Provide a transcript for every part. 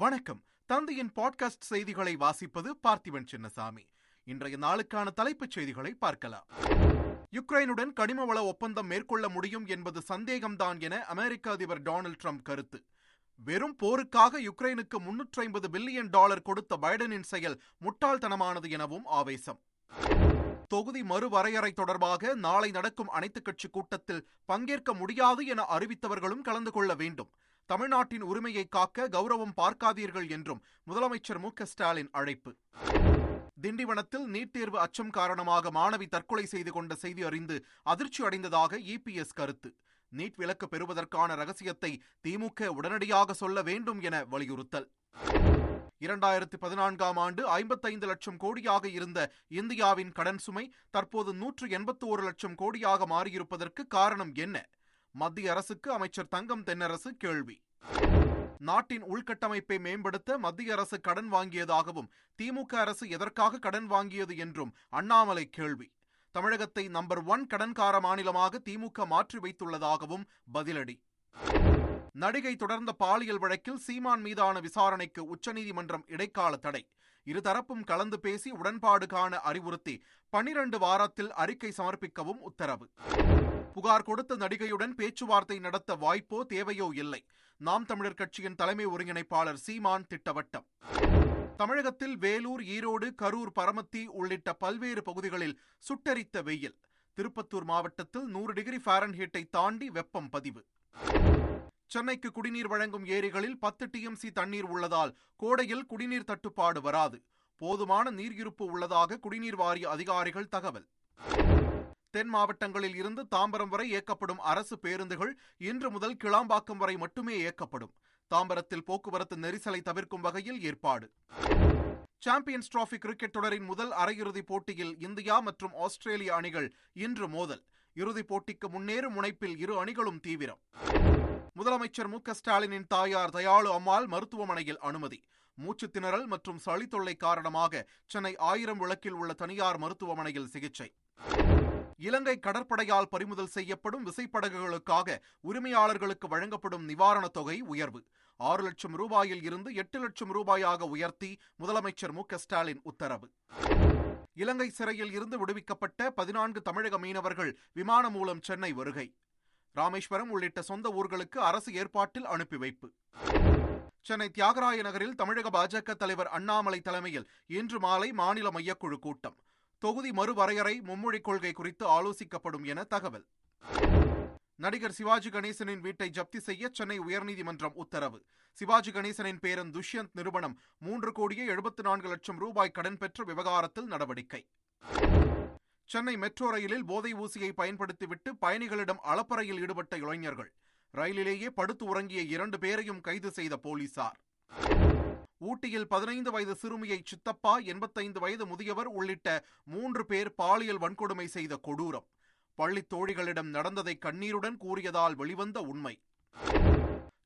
வணக்கம். தந்தையின் பாட்காஸ்ட் செய்திகளை வாசிப்பது பார்த்திபன் சின்னசாமி. இன்றைய நாளுக்கான தலைப்புச் செய்திகளை பார்க்கலாம். யுக்ரைனுடன் கனிம வள ஒப்பந்தம் மேற்கொள்ள முடியும் என்பது சந்தேகம்தான் என அமெரிக்க அதிபர் டொனால்ட் ட்ரம்ப் கருத்து. வெறும் போருக்காக யுக்ரைனுக்கு $350 பில்லியன் கொடுத்த பைடனின் செயல் முட்டாள்தனமானது எனவும் ஆவேசம். தொகுதி மறுவரையறை தொடர்பாக நாளை நடக்கும் அனைத்துக் கட்சி கூட்டத்தில் பங்கேற்க முடியாது என அறிவித்தவர்களும் கலந்து கொள்ள வேண்டும். தமிழ்நாட்டின் உரிமையை காக்க கௌரவம் பார்க்காதீர்கள் என்றும் முதலமைச்சர் மு.க.ஸ்டாலின் அழைப்பு. திண்டிவனத்தில் நீட் தேர்வு அச்சம் காரணமாக மாணவி தற்கொலை செய்து கொண்ட செய்தி அறிந்து அதிர்ச்சி அடைந்ததாக இபிஎஸ் கருத்து. நீட் விலக்கு பெறுவதற்கான ரகசியத்தை திமுக உடனடியாக சொல்ல வேண்டும் என வலியுறுத்தல். 2014ஆம் ஆண்டு 55 லட்சம் கோடியாக இருந்த இந்தியாவின் கடன் சுமை தற்போது 181 லட்சம் கோடியாக மாறியிருப்பதற்கு காரணம் என்ன? மத்திய அரசுக்கு அமைச்சர் தங்கம் தென்னரசு கேள்வி. நாட்டின் உள்கட்டமைப்பை மேம்படுத்த மத்திய அரசு கடன் வாங்கியதாகவும் திமுக அரசு எதற்காக கடன் வாங்கியது என்றும் அண்ணாமலை கேள்வி. தமிழகத்தை நம்பர் 1 கடன்கார மாநிலமாக திமுக மாற்றி வைத்துள்ளதாகவும் பதிலடி. நடிகை தொடர்ந்த பாலியல் வழக்கில் சீமான் மீதான விசாரணைக்கு உச்சநீதிமன்றம் இடைக்கால தடை. இருதரப்பும் கலந்து பேசி உடன்பாடு காண அறிவுறுத்தி 12 வாரத்தில் அறிக்கை சமர்ப்பிக்கவும் உத்தரவு. புகார் கொடுத்த நடிகையுடன் பேச்சுவார்த்தை நடத்த வாய்ப்போ தேவையோ இல்லை. நாம் தமிழர் கட்சியின் தலைமை ஒருங்கிணைப்பாளர் சீமான் திட்டவட்டம். தமிழகத்தில் வேலூர், ஈரோடு, கரூர், பரமத்தி உள்ளிட்ட பல்வேறு பகுதிகளில் சுட்டெரித்த வெயில். திருப்பத்தூர் மாவட்டத்தில் 100 டிகிரி ஃபாரன்ஹீட்டை தாண்டி வெப்பம் பதிவு. சென்னைக்கு குடிநீர் வழங்கும் ஏரிகளில் 10 டிஎம்சி தண்ணீர் உள்ளதால் கோடையில் குடிநீர் தட்டுப்பாடு வராது. போதுமான நீர் இருப்பு உள்ளதாக குடிநீர் வாரிய அதிகாரிகள் தகவல். தென் மாவட்டங்களில் இருந்து தாம்பரம் வரை இயக்கப்படும் அரசு பேருந்துகள் இன்று முதல் கிளாம்பாக்கம் வரை மட்டுமே இயக்கப்படும். தாம்பரத்தில் போக்குவரத்து நெரிசலை தவிர்க்கும் வகையில் ஏற்பாடு. சாம்பியன்ஸ் டிராபி கிரிக்கெட் தொடரின் முதல் அரையிறுதிப் போட்டியில் இந்தியா மற்றும் ஆஸ்திரேலிய அணிகள் இன்று மோதல். இறுதிப் போட்டிக்கு முன்னேறும் முனைப்பில் இரு அணிகளும் தீவிரம். முதலமைச்சர் மு.க.ஸ்டாலினின் தாயார் தயாளு அம்மாள் மருத்துவமனையில் அனுமதி. மூச்சு திணறல் மற்றும் சளி தொல்லை காரணமாக சென்னை 1000 விளக்கில் உள்ள தனியார் மருத்துவமனையில் சிகிச்சை. இலங்கை கடற்படையால் பறிமுதல் செய்யப்படும் விசைப்படகுகளுக்காக உரிமையாளர்களுக்கு வழங்கப்படும் நிவாரணத் தொகை உயர்வு. 6 லட்சம் ரூபாயில் இருந்து 8 லட்சம் ரூபாயாக உயர்த்தி முதலமைச்சர் மு.க.ஸ்டாலின் உத்தரவு. இலங்கை சிறையில் இருந்து விடுவிக்கப்பட்ட 14 தமிழக மீனவர்கள் விமானம் மூலம் சென்னை வருகை. ராமேஸ்வரம் உள்ளிட்ட சொந்த ஊர்களுக்கு அரசு ஏற்பாட்டில் அனுப்பி வைப்பு. சென்னை தியாகராய நகரில் தமிழக பாஜக தலைவர் அண்ணாமலை தலைமையில் இன்று மாலை மாநில மையக்குழு கூட்டம். தொகுதி மறுவரையறை, மும்மொழி கொள்கை குறித்து ஆலோசிக்கப்படும் என தகவல். நடிகர் சிவாஜி கணேசனின் வீட்டை ஜப்தி செய்ய சென்னை உயர்நீதிமன்றம் உத்தரவு. சிவாஜி கணேசனின் பேரன் துஷ்யந்த் நிறுவனம் 3,74 லட்சம் ரூபாய் கடன் பெற்ற விவகாரத்தில் நடவடிக்கை. சென்னை மெட்ரோ ரயிலில் போதை ஊசியை பயன்படுத்திவிட்டு பயணிகளிடம் அளப்பறையில் ஈடுபட்ட இளைஞர்கள். ரயிலிலேயே படுத்து உறங்கிய 2 பேரையும் கைது செய்த போலீசார். ஊட்டியில் 15 வயது சிறுமியை சித்தப்பா, 85 வயது முதியவர் உள்ளிட்ட 3 பேர் பாலியல் வன்கொடுமை செய்த கொடூரம். பள்ளி தோழிகளிடம் நடந்ததை கண்ணீருடன் கூறியதால் வெளிவந்த உண்மை.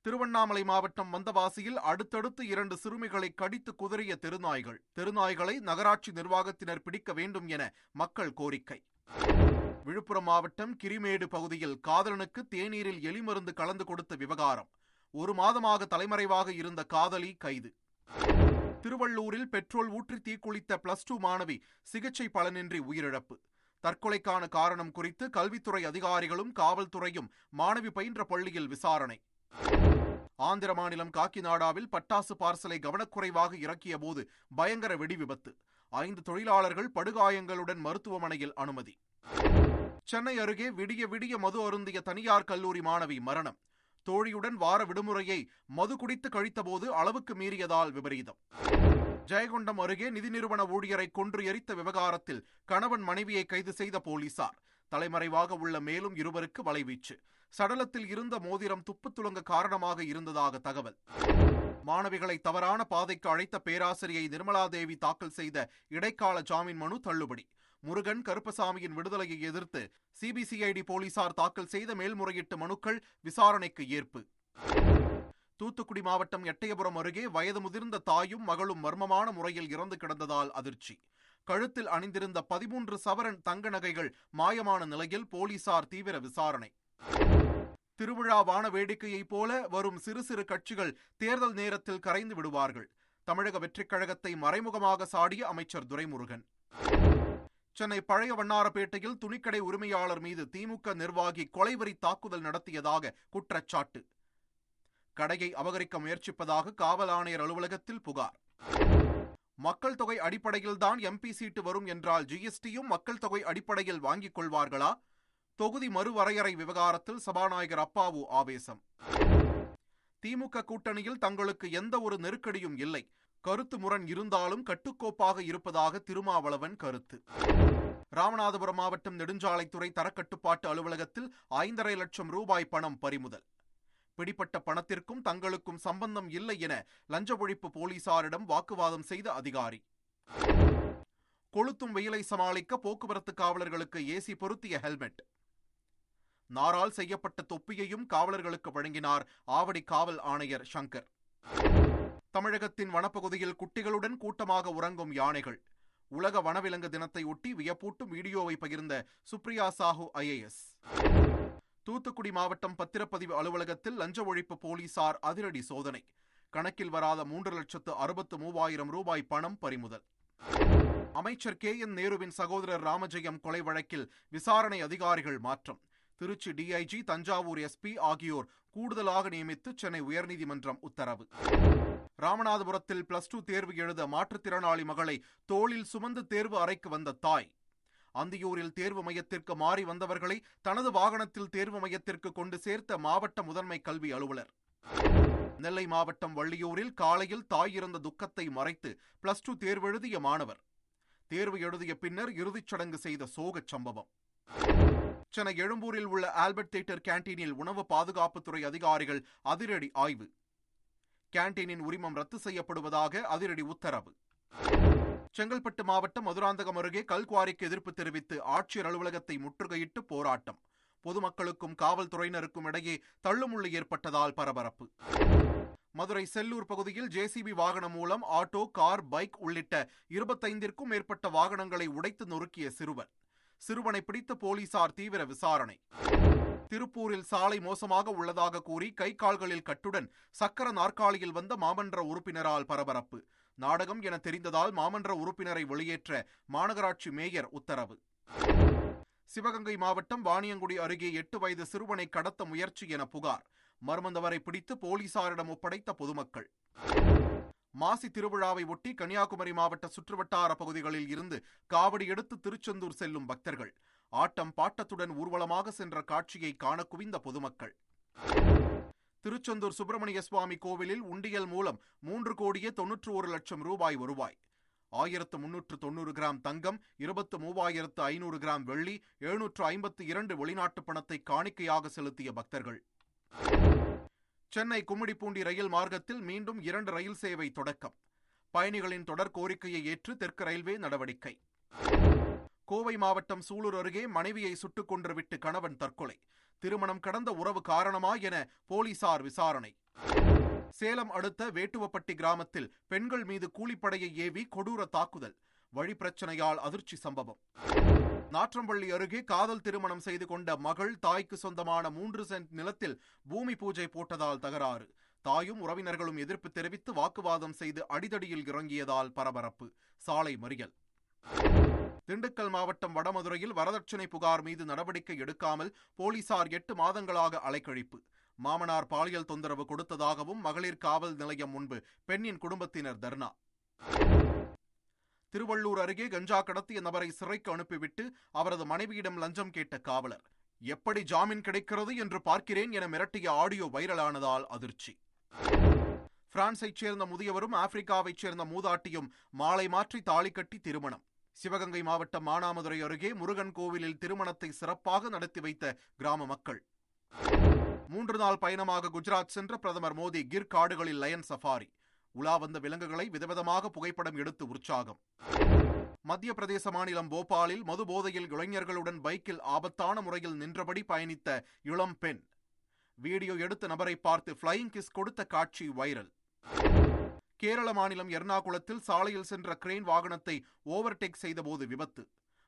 திருவண்ணாமலை மாவட்டம் வந்தவாசியில் அடுத்தடுத்து 2 சிறுமிகளை கடித்து குதறிய தெருநாய்களை நகராட்சி நிர்வாகத்தினர் பிடிக்க வேண்டும் என மக்கள் கோரிக்கை. விழுப்புரம் மாவட்டம் கிரிமேடு பகுதியில் காதலனுக்கு தேநீரில் எலி மருந்து கலந்து கொடுத்த விவகாரம். 1 மாதமாக தலைமறைவாக இருந்த காதலி கைது. திருவள்ளூரில் பெட்ரோல் ஊற்றி தீக்குளித்த +2 மாணவி சிகிச்சை பலனின்றி உயிரிழப்பு. தற்கொலைக்கான காரணம் குறித்து கல்வித்துறை அதிகாரிகளும் காவல்துறையும் மாணவி பயின்ற பள்ளியில் விசாரணை. ஆந்திர மாநிலம் காக்கிநாடாவில் பட்டாசு பார்சலை கவனக்குறைவாக இறக்கிய போது பயங்கர வெடி விபத்து. 5 தொழிலாளர்கள் படுகாயங்களுடன் மருத்துவமனையில் அனுமதி. சென்னை அருகே விடிய விடிய மது அருந்திய தனியார் கல்லூரி மாணவி மரணம். தோழியுடன் வார விடுமுறையை மது குடித்து கழித்தபோது அளவுக்கு மீறியதால் விபரீதம். ஜெயங்கொண்டம் அருகே நிதி நிறுவன ஊழியரை கொன்று எரித்த விவகாரத்தில் கணவன் மனைவியை கைது செய்த போலீசார். தலைமறைவாக உள்ள மேலும் 2 வலைவீச்சு. சடலத்தில் இருந்த மோதிரம் துப்பு துலங்க காரணமாக இருந்ததாக தகவல். மாணவிகளை தவறான பாதைக்கு அழைத்த பேராசிரியை நிர்மலாதேவி தாக்கல் செய்த இடைக்கால ஜாமீன் மனு தள்ளுபடி. முருகன், கருப்பசாமியின் விடுதலையை எதிர்த்து சிபிசிஐடி போலீசார் தாக்கல் செய்த மேல்முறையீட்டு மனுக்கள் விசாரணைக்கு ஏற்பு. தூத்துக்குடி மாவட்டம் எட்டயபுரம் அருகே வயது முதிர்ந்த தாயும் மகளும் மர்மமான முறையில் இறந்து கிடந்ததால் அதிர்ச்சி. கழுத்தில் அணிந்திருந்த 13 சவரன் தங்க நகைகள் மாயமான நிலையில் போலீசார் தீவிர விசாரணை. திருவிழா வான வேடிக்கையைப் போல வரும் சிறு சிறு கட்சிகள் தேர்தல் நேரத்தில் கரைந்து விடுவார்கள். தமிழக வெற்றிக் கழகத்தை மறைமுகமாக சாடிய அமைச்சர் துரைமுருகன். சென்னை பழைய வண்ணாரப்பேட்டையில் துணிக்கடை உரிமையாளர் மீது திமுக நிர்வாகி கொலைவெறி தாக்குதல் நடத்தியதாக குற்றச்சாட்டு. கடையை அபகரிக்க முயற்சிப்பதாக காவல் ஆணையர் அலுவலகத்தில் புகார். மக்கள் தொகை அடிப்படையில்தான் எம்பி சீட்டு வரும் என்றால் ஜிஎஸ்டியும் மக்கள் தொகை அடிப்படையில் வாங்கிக் கொள்வார்களா? தொகுதி மறுவரையறை விவகாரத்தில் சபாநாயகர் அப்பாவு ஆவேசம். திமுக கூட்டணியில் தங்களுக்கு எந்த ஒரு நெருக்கடியும் இல்லை, கருத்து முரண் இருந்தாலும் கட்டுக்கோப்பாக இருப்பதாக திருமாவளவன் கருத்து. ராமநாதபுரம் மாவட்டம் நெடுஞ்சாலைத்துறை தரக்கட்டுப்பாட்டு அலுவலகத்தில் 5.5 லட்சம் ரூபாய் பணம் பறிமுதல். பிடிப்பட்ட பணத்திற்கும் தங்களுக்கும் சம்பந்தம் இல்லை என லஞ்ச ஒழிப்பு போலீசாரிடம் வாக்குவாதம் செய்த அதிகாரி. கொளுத்தும் வெயிலை சமாளிக்க போக்குவரத்து காவலர்களுக்கு ஏசி பொருத்திய ஹெல்மெட். நாரால் செய்யப்பட்ட தொப்பியையும் காவலர்களுக்கு வழங்கினார் ஆவடி காவல் ஆணையர் சங்கர். தமிழகத்தின் வனப்பகுதியில் குட்டிகளுடன் கூட்டமாக உறங்கும் யானைகள். உலக வனவிலங்கு தினத்தை ஒட்டி வியப்பூட்டும் வீடியோவை பகிர்ந்த சுப்ரியா சாஹூ IAS. தூத்துக்குடி மாவட்டம் பத்திரப்பதிவு அலுவலகத்தில் லஞ்ச ஒழிப்பு போலீசார் அதிரடி சோதனை. கணக்கில் வராத 3,63,000 ரூபாய் பணம் பறிமுதல். அமைச்சர் KN நேருவின் சகோதரர் ராமஜெயம் கொலை வழக்கில் விசாரணை அதிகாரிகள் மாற்றம். திருச்சி DIG, தஞ்சாவூர் SP ஆகியோர் கூடுதலாக நியமித்து சென்னை உயர்நீதிமன்றம் உத்தரவு. ராமநாதபுரத்தில் +2 தேர்வு எழுத மாற்றுத்திறனாளி மகளை தோளில் சுமந்து தேர்வு அறைக்கு வந்த தாய். அந்தியூரில் தேர்வு மையத்திற்கு மாறி வந்தவர்களை தனது வாகனத்தில் தேர்வு மையத்திற்கு கொண்டு சேர்த்த மாவட்ட முதன்மை கல்வி அலுவலர். நெல்லை மாவட்டம் வள்ளியூரில் காலையில் தாய் இறந்த துக்கத்தை மறைத்து +2 தேர்வெழுதிய மாணவர். தேர்வு எழுதிய பின்னர் இறுதிச் சடங்கு செய்த சோகச் சம்பவம். சென்னை எழும்பூரில் உள்ள ஆல்பர்ட் தியேட்டர் கேண்டீனில் உணவு பாதுகாப்புத்துறை அதிகாரிகள் அதிரடி ஆய்வு. கேண்டீனின் உரிமம் ரத்து செய்யப்படுவதாக அதிரடி உத்தரவு. செங்கல்பட்டு மாவட்டம் மதுராந்தகம் அருகே கல்குவாரிக்கு எதிர்ப்பு தெரிவித்து ஆட்சியர் அலுவலகத்தை முற்றுகையிட்டு போராட்டம். பொதுமக்களுக்கும் காவல்துறையினருக்கும் இடையே தள்ளுமுள்ளு ஏற்பட்டதால் பரபரப்பு. மதுரை செல்லூர் பகுதியில் JCB வாகனம் மூலம் ஆட்டோ, கார், பைக் உள்ளிட்ட 25ற்கும் மேற்பட்ட வாகனங்களை உடைத்து நொறுக்கிய சிறுவன். சிறுவனை பிடித்த போலீசார் தீவிர விசாரணை. திருப்பூரில் சாலை மோசமாக உள்ளதாக கூறி கை கால்களில் கட்டுடன் சக்கர நாற்காலியில் வந்த மாமன்ற உறுப்பினரால் பரபரப்பு. நாடகம் என தெரிந்ததால் மாமன்ற உறுப்பினரை வெளியேற்ற மாநகராட்சி மேயர் உத்தரவு. சிவகங்கை மாவட்டம் வாணியங்குடி அருகே 8 வயது சிறுவனை கடத்த முயற்சி என புகார். மர்மந்தவரை பிடித்து போலீசாரிடம் ஒப்படைத்த பொதுமக்கள். மாசி திருவிழாவை ஒட்டி கன்னியாகுமரி மாவட்ட சுற்றுவட்டார பகுதிகளில் இருந்து காவடி எடுத்து திருச்செந்தூர் செல்லும் பக்தர்கள். ஆட்டம் பாட்டத்துடன் ஊர்வலமாக சென்ற காட்சியை காண குவிந்த பொதுமக்கள். திருச்செந்தூர் சுப்பிரமணிய சுவாமி கோவிலில் உண்டியல் மூலம் 3,91,00,000 ரூபாய் வருவாய். 1,390 கிராம் தங்கம், 23,500 கிராம் வெள்ளி, 752 வெளிநாட்டு பணத்தை காணிக்கையாக செலுத்திய பக்தர்கள். சென்னை கும்மிடிப்பூண்டி ரயில் மார்க்கத்தில் மீண்டும் 2 ரயில் சேவை தொடக்கம். பயணிகளின் தொடர் கோரிக்கையை ஏற்று தெற்கு ரயில்வே நடவடிக்கை. கோவை மாவட்டம் சூலூர் அருகே மனைவியை சுட்டுக் கொன்றுவிட்டு கணவன் தற்கொலை. திருமணம் கடந்த உறவு காரணமா என போலீசார் விசாரணை. சேலம் அடுத்த வேட்டுவப்பட்டி கிராமத்தில் பெண்கள் மீது கூலிப்படையை ஏவி கொடூர தாக்குதல். வழிப்பிரச்சனையால் அதிர்ச்சி சம்பவம். நாற்றம்பள்ளி அருகே காதல் திருமணம் செய்து கொண்ட மகள் தாய்க்கு சொந்தமான 3 சென்ட் நிலத்தில் பூமி பூஜை போட்டதால் தகராறு. தாயும் உறவினர்களும் எதிர்ப்பு தெரிவித்து வாக்குவாதம் செய்து அடிதடியில் இறங்கியதால் பரபரப்பு. சாலை மறியல். திண்டுக்கல் மாவட்டம் வடமதுரையில் வரதட்சணை புகார் மீது நடவடிக்கை எடுக்காமல் போலீசார் 8 மாதங்களாக அலைக்கழிப்பு. மாமனார் பாலியல் தொந்தரவு கொடுத்ததாகவும் மகளிர் காவல் நிலையம் முன்பு பெண்ணின் குடும்பத்தினர் தர்ணா. திருவள்ளூர் அருகே கஞ்சா கடத்திய நபரை சிறைக்கு அனுப்பிவிட்டு அவரது மனைவியிடம் லஞ்சம் கேட்ட காவலர். எப்படி ஜாமீன் கிடைக்கிறது என்று பார்க்கிறேன் என மிரட்டிய ஆடியோ வைரலானதால் அதிர்ச்சி. பிரான்சைச் சேர்ந்த முதியவரும் ஆப்பிரிக்காவைச் சேர்ந்த மூதாட்டியும் மாலை மாற்றி தாலி கட்டி திருமணம். சிவகங்கை மாவட்டம் மானாமதுரை அருகே முருகன் கோவிலில் திருமணத்தை சிறப்பாக நடத்தி வைத்த கிராம மக்கள். 3 நாள் பயணமாக குஜராத் சென்ற பிரதமர் மோடி கிர் காடுகளில் லயன் சஃபாரி. உலா வந்த விலங்குகளை விதவிதமாக புகைப்படம் எடுத்து உற்சாகம். மத்திய பிரதேச மாநிலம் போபாலில் மது போதையில் இளைஞர்களுடன் பைக்கில் ஆபத்தான முறையில் நின்றபடி பயணித்த இளம் பெண். வீடியோ எடுத்த நபரை பார்த்து ஃப்ளையிங் கிஸ் கொடுத்த காட்சி வைரல். கேரள மாநிலம் எர்ணாகுளத்தில் சாலையில் சென்ற கிரேன் வாகனத்தை ஓவர்டேக் செய்தபோது விபத்து.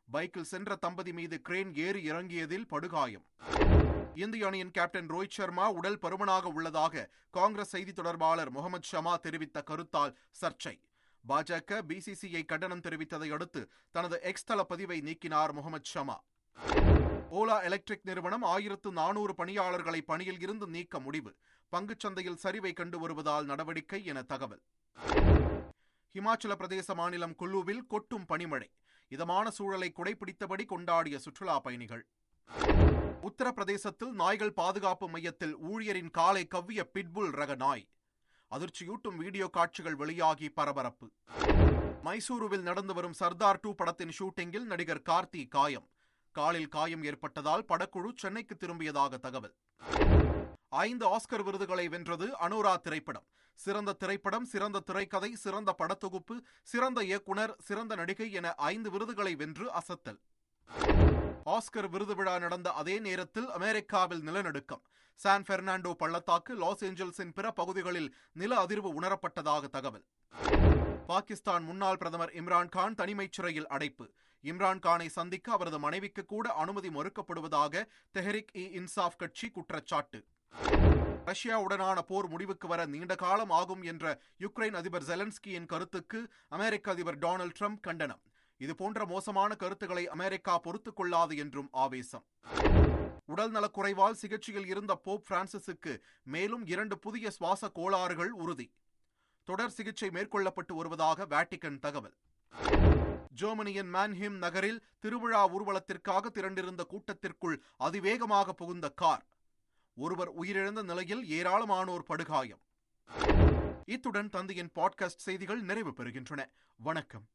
பைக்கில் சென்ற தம்பதி மீது கிரேன் ஏறி இறங்கியதில் படுகாயம். இந்திய அணியின் கேப்டன் ரோஹித் சர்மா உடல் பருமனாக உள்ளதாக காங்கிரஸ் செய்தி தொடர்பாளர் முகமது ஷமா தெரிவித்த கருத்தால் சர்ச்சை. பாஜக பிசிசிஐ கண்டனம் தெரிவித்ததை அடுத்து தனது எக்ஸ் தள பதிவை நீக்கினார் முகமது ஷமா. ஓலா எலக்ட்ரிக் நிறுவனம் 1400 பணியாளர்களை பணியில் இருந்து நீக்க முடிவு. பங்குச்சந்தையில் சரிவை கண்டு வருவதால் நடவடிக்கை என தகவல். ஹிமாச்சல பிரதேச மாநிலம் குல்லுவில் கொட்டும் பனிமழை. இதமான சூழலை குடைபிடித்தபடி கொண்டாடிய சுற்றுலா பயணிகள். உத்தரப்பிரதேசத்தில் நாய்கள் பாதுகாப்பு மையத்தில் ஊழியரின் காலை கவ்விய பிட்புல் ரக நாய். அதிர்ச்சியூட்டும் வீடியோ காட்சிகள் வெளியாகி பரபரப்பு. மைசூருவில் நடந்து வரும் சர்தார் 2 படத்தின் ஷூட்டிங்கில் நடிகர் கார்த்தி காயம். காலில் காயம் ஏற்பட்டதால் படக்குழு சென்னைக்கு திரும்பியதாக தகவல். 5 ஆஸ்கர் விருதுகளை வென்றது அனோரா திரைப்படம். சிறந்த திரைப்படம், சிறந்த திரைக்கதை, சிறந்த படத்தொகுப்பு, சிறந்த இயக்குனர், சிறந்த நடிகை என 5 விருதுகளை வென்று அசத்தல். ஆஸ்கர் விருது விழா நடந்த அதே நேரத்தில் அமெரிக்காவில் நிலநடுக்கம். சான் பெர்னாண்டோ பள்ளத்தாக்கு, லாஸ் ஏஞ்சல்ஸின் பிற பகுதிகளில் நில அதிர்வு உணரப்பட்டதாக தகவல். பாகிஸ்தான் முன்னாள் பிரதமர் இம்ரான்கான் தனிமைச் சிறையில் அடைப்பு. இம்ரான்கானை சந்திக்க அவரது மனைவிக்கு கூட அனுமதி மறுக்கப்படுவதாக தெஹ்ரிக் இ இன்சாப் கட்சி குற்றச்சாட்டு. ரஷ்யாவுடனான போர் முடிவுக்கு வர நீண்ட காலம் ஆகும் என்ற யுக்ரைன் அதிபர் ஜெலன்ஸ்கியின் கருத்துக்கு அமெரிக்க அதிபர் டொனால்ட் ட்ரம்ப் கண்டனம். இதுபோன்ற மோசமான கருத்துக்களை அமெரிக்கா பொறுத்துக் கொள்ளாது என்றும் ஆவேசம். உடல் நலக்குறைவால் சிகிச்சையில் இருந்த போப் பிரான்சிஸுக்கு மேலும் 2 புதிய சுவாச கோளாறுகள் உறுதி. தொடர் சிகிச்சை மேற்கொள்ளப்பட்டு வருவதாக வேட்டிகன் தகவல். ஜெர்மனியின் மான்ஹீம் நகரில் திருவிழா ஊர்வலத்திற்காக திரண்டிருந்த கூட்டத்திற்குள் அதிவேகமாக புகுந்த கார். ஒருவர் உயிரிழந்த நிலையில் ஏராளமானோர் படுகாயம். இத்துடன் தந்தையின் பாட்காஸ்ட் செய்திகள் நிறைவு பெறுகின்றன. வணக்கம்.